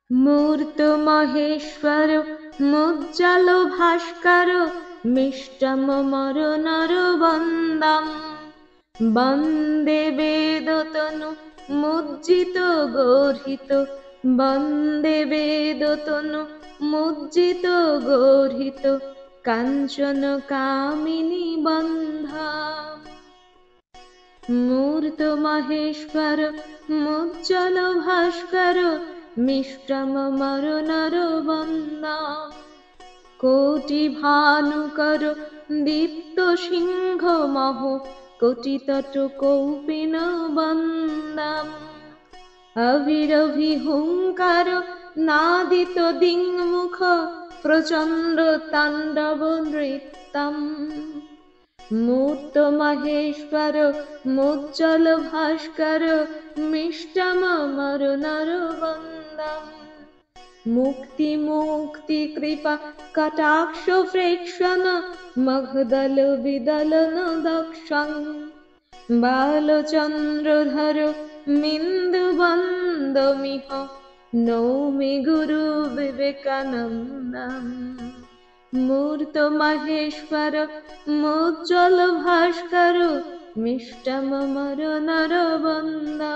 मूर्त महेश्वर मुज्ज्वल भास्कर मिष्टम मर नर बंदम वंदे वेदतनु मुज्जित गोहित वंदे वेदतनु मुज्जित गोहित कांचन कामिनी बंधा मूर्त महेश्वर मुज्ज्वल भास्कर मिष्टम मर नर बंदा कोटि भानुकर दीप्त सिंह महो कोटि तट कौपिन बंदम अविरभि हुंकार नादित दिङ्मुख प्रचंड तांडव नृत्यम मूर्त महेश्वर मुज्ज्वल भास्कर मिष्टम मर नर बंदम मुक्ति मुक्ति कृपा कटाक्ष प्रेक्षण मगदल विदलन दक्षं बालचंद्रधर मिंदु बंदमिह नौमि गुरु विवेकानंदम् मूर्त महेश्वर मुज्ज्वल भास्कर मिष्टम मर नर बंदा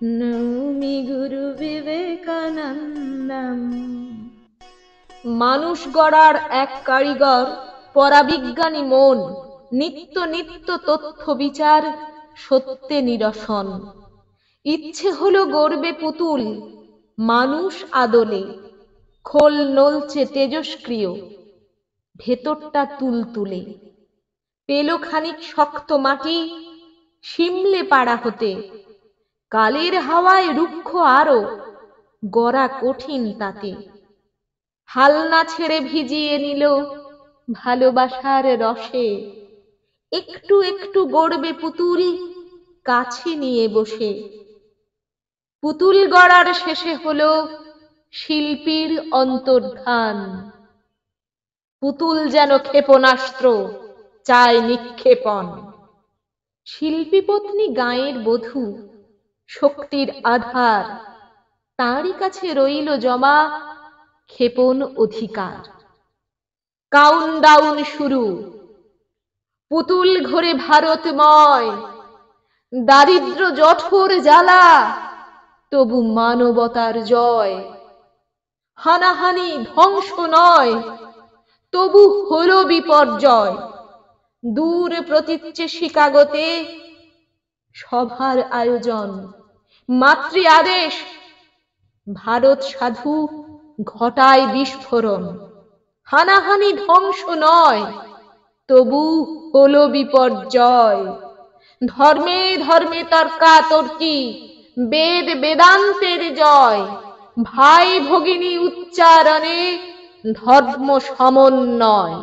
नौमि गुरु বিবেকানন্দম। মানুষ গড়ার এক কারিগর পরাবিজ্ঞানী মন, নিত্য নিত্য তথ্য বিচার সত্যে নিরসন। ইচ্ছে হলো গড়বে পুতুল মানুষ আদলে, খোল নলছে তেজস্ক্রিয় ভেতরটা তুলতুলে। পেল খানিক শক্ত মাটি শিমলে পাড়া হতে, কালের হাওয়ায় রুক্ষ আরো গড়া কঠিন তাতে। হালনা ছেড়ে ভিজিয়ে নিল ভালোবাসার রসে, একটু একটু গড়বে পুতুল কাছে নিয়ে বসে। পুতুল গড়ার শেষে হলো শিল্পীর অন্তর্ধান, পুতুল যেন ক্ষেপণাস্ত্র চায় নিক্ষেপণ। শিল্পী পত্নী গাঁয়ের বধূ শক্তির আধার, তাঁরই কাছে রইল জমা ক্ষেপণ অধিকার। কাউন্টডাউন শুরু, পুতুল ঘোরে ভারতময়, দারিদ্র জঠর জ্বালা তবু মানবতার জয়। হানাহানি ধ্বংস নয় তবু হলো বিপর্যয়। দূর প্রতীচ্যে শিকাগোতে সভার আয়োজন, মাতৃ আদেশ ভারত সাধু ঘটায় বিস্ফোরণ। হানাহানি ধ্বংস নয় তবু হলো বিপর্যয়। ধর্মে ধর্মে তর্কাতর্কি বেদ বেদান্তের জয়। ভাই ভগিনী উচ্চারণে ধর্ম সমন্বয়।